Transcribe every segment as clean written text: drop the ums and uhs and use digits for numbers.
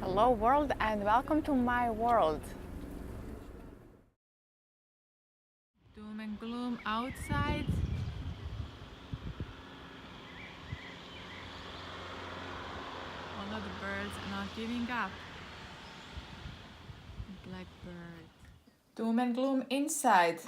Hello world and welcome to my world. Doom and gloom outside. All of the birds are not giving up. Blackbird. Doom and gloom inside.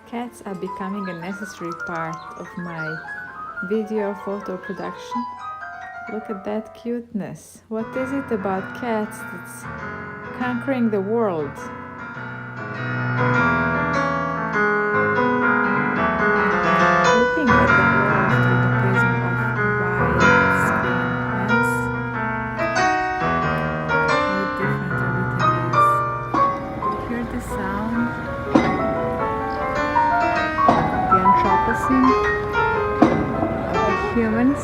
Cats are becoming a necessary part of my video photo production. Look at that cuteness. What is it about cats that's conquering the world? Looking at the world through the prism of widescreen lens, how different everything is. Hear the sound? The Anthropocene of the humans.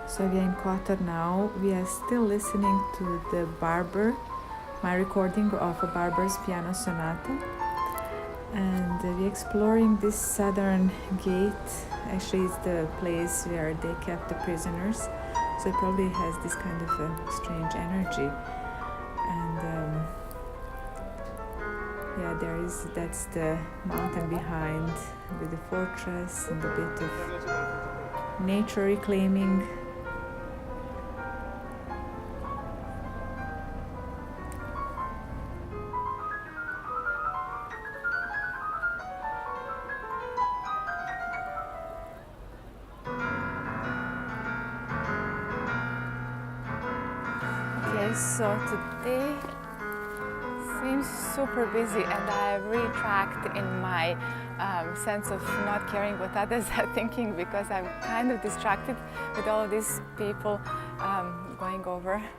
So we are in Kotor now. We are still listening to the Barber, my recording of a Barber's piano sonata. And we're exploring this southern gate. Actually, it's the place where they kept the prisoners. So it probably has this kind of a strange energy. And yeah, that's the mountain behind with the fortress and a bit of nature reclaiming. Okay, so today seems super busy and I retract in my sense of not caring what others are thinking because I'm kind of distracted with all of these people going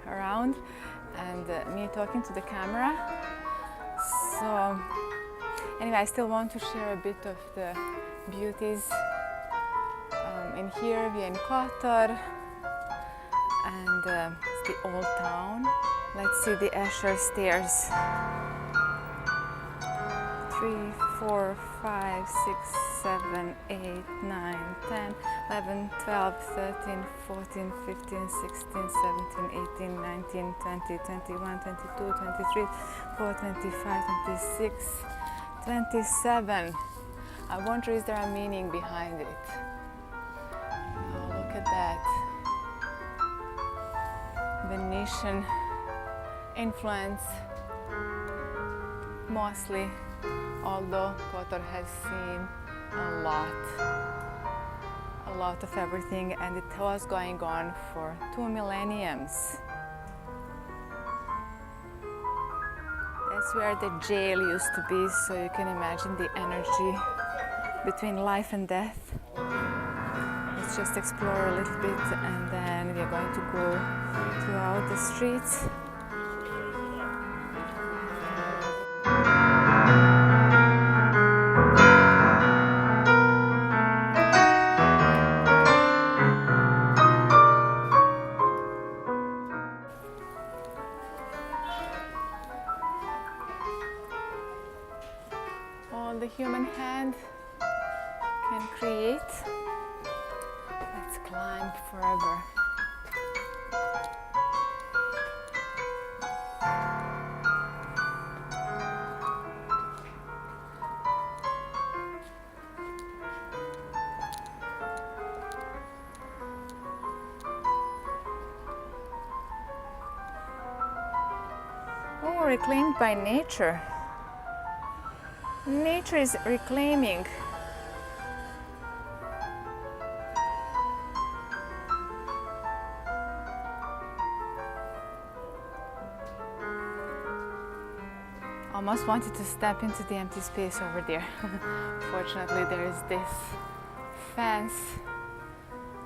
around and me talking to the camera. So anyway, I still want to share a bit of the beauties in here. We're in Kotor. And it's the old town. Let's see the Escher stairs. 3, 4, 5, 6, 7, 8, 9, 10, 11, 12, 13, 14, 15, 16, 17, 18, 19, 20, 21, 22, 23, 24, 25, 26, 27. I wonder is there a meaning behind it? Oh, look at that. Venetian influence mostly, although Kotor has seen a lot of everything and it was going on for 2 millenniums. That's where the jail used to be, so you can imagine the energy between life and death. Let's just explore a little bit and then we are going to go throughout the streets. All the human hand can create. Let's climb forever. somehow reclaimed by nature. Nature is reclaiming. Almost wanted to step into the empty space over there. Fortunately, there is this fence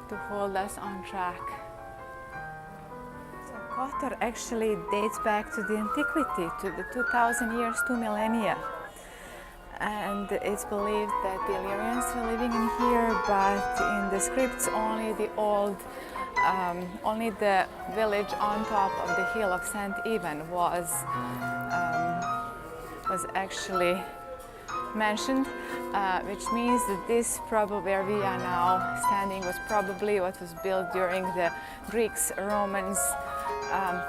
to hold us on track. So Kotor actually dates back to the antiquity, to the 2000 years, 2 millennia. And it's believed that the Illyrians were living in here, but in the scripts only the village on top of the hill of St. Ivan was actually mentioned, which means that this probably where we are now standing was probably what was built during the Greeks, Romans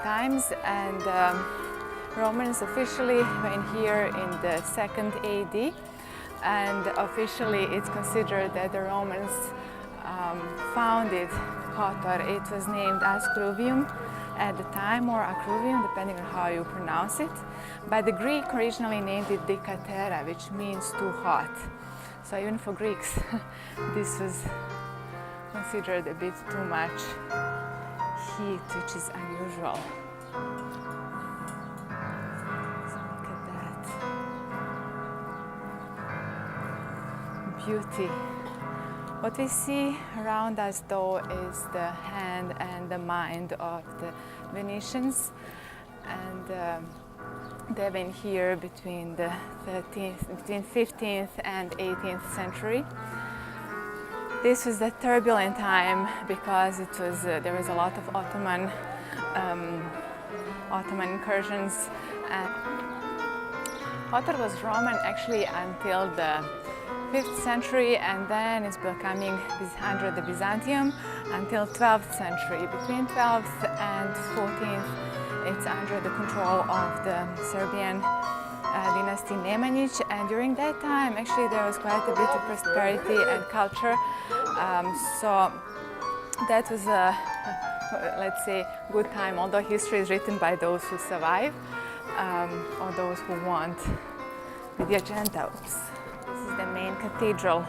times, and Romans officially went here in the 2nd AD, and officially it's considered that the Romans founded Kotor. It was named Ascruvium at the time, or Acruvium, depending on how you pronounce it. But the Greek originally named it Decatera, which means too hot. So even for Greeks, this was considered a bit too much heat, which is unusual. So look at that. Beauty. What we see around us, though, is the hand and the mind of the Venetians, and they've been here between the 15th and 18th century. This was a turbulent time because there was a lot of Ottoman incursions. And Kotor was Roman actually until the 5th century, and then it's becoming under the Byzantium until 12th century. Between 12th and 14th, it's under the control of the Serbian dynasty Nemanjić, and during that time actually there was quite a bit of prosperity and culture. So that was a, let's say, good time, although history is written by those who survive or those who want with the agenda. Oops. This is the main cathedral.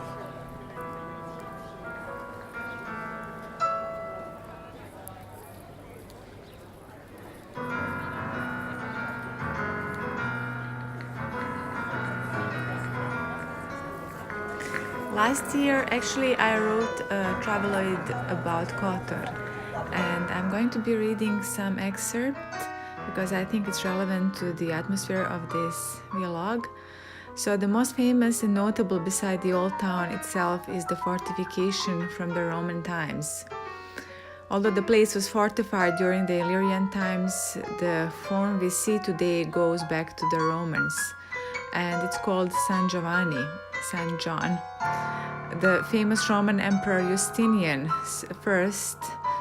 Last year, actually, I wrote a traveloid about Kotor, and I'm going to be reading some excerpt because I think it's relevant to the atmosphere of this vlog. So the most famous and notable beside the old town itself is the fortification from the Roman times. Although the place was fortified during the Illyrian times, the form we see today goes back to the Romans, and it's called San Giovanni, St. John. The famous Roman Emperor Justinian first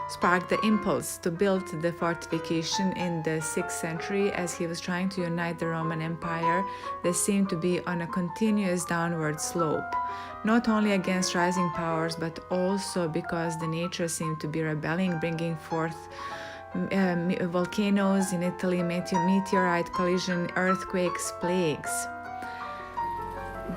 sparked the impulse to build the fortification in the 6th century as he was trying to unite the Roman Empire that seemed to be on a continuous downward slope, not only against rising powers but also because the nature seemed to be rebelling, bringing forth volcanoes in Italy, meteorite collision, earthquakes, plagues.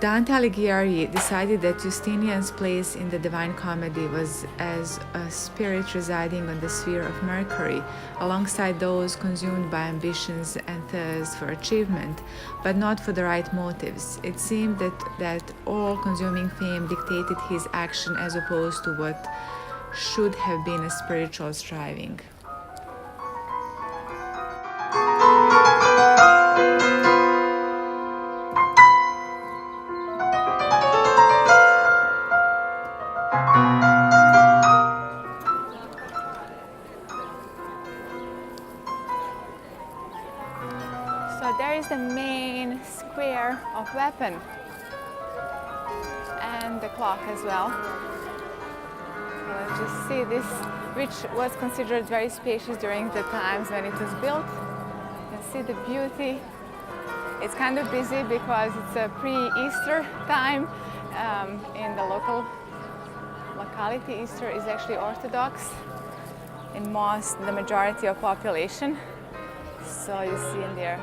Dante Alighieri decided that Justinian's place in the Divine Comedy was as a spirit residing on the sphere of Mercury, alongside those consumed by ambitions and thirst for achievement, but not for the right motives. It seemed that all-consuming fame dictated his action as opposed to what should have been a spiritual striving. So there is the main square of weapon and the clock as well. So let's just see this, which was considered very spacious during the times when it was built. You can see the beauty. It's kind of busy because it's a pre-Easter time in the locality. Easter is actually Orthodox in the majority of population. So you see in there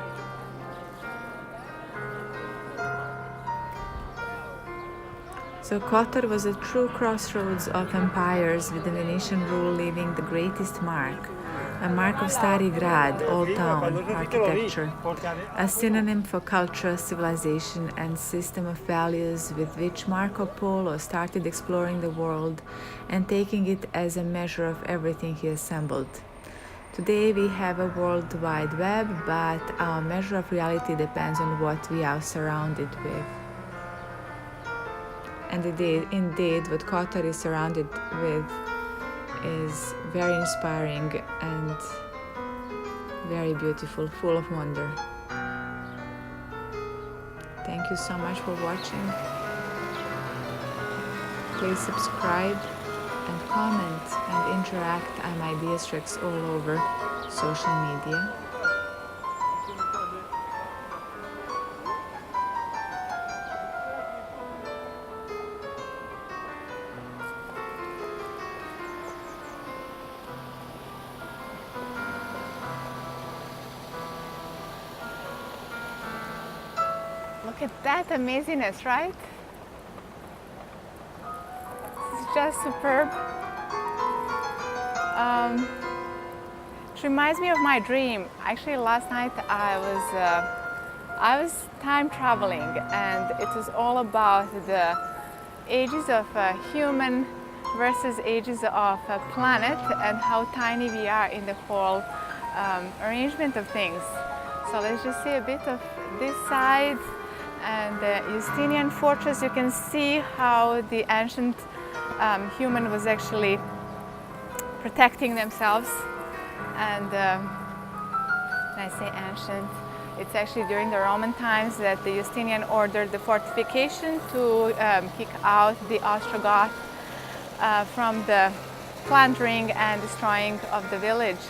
So Kotor was a true crossroads of empires, with the Venetian rule leaving the greatest mark, a mark of Stari Grad, Old Town architecture, a synonym for culture, civilization, and system of values with which Marco Polo started exploring the world and taking it as a measure of everything he assembled. Today we have a World Wide Web, but our measure of reality depends on what we are surrounded with. And indeed, what Kotor is surrounded with is very inspiring and very beautiful, full of wonder. Thank you so much for watching. Please subscribe and comment and interact. I'm Ideas Tricks all over social media. Look at that amazingness, right? It's just superb. It reminds me of my dream. Actually, last night I was time traveling, and it was all about the ages of a human versus ages of a planet, and how tiny we are in the whole arrangement of things. So let's just see a bit of this side. And the Justinian fortress, you can see how the ancient human was actually protecting themselves. And when I say ancient, it's actually during the Roman times that the Justinian ordered the fortification to kick out the Ostrogoth from the plundering and destroying of the village.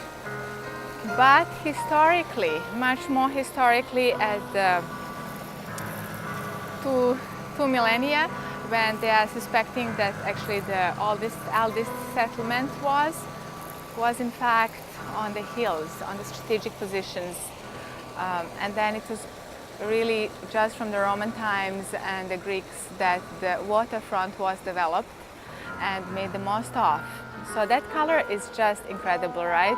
But historically, much more historically, at the two millennia, when they are suspecting that actually the oldest settlement was in fact on the hills, on the strategic positions. And then it was really just from the Roman times and the Greeks that the waterfront was developed and made the most of. So that color is just incredible, right?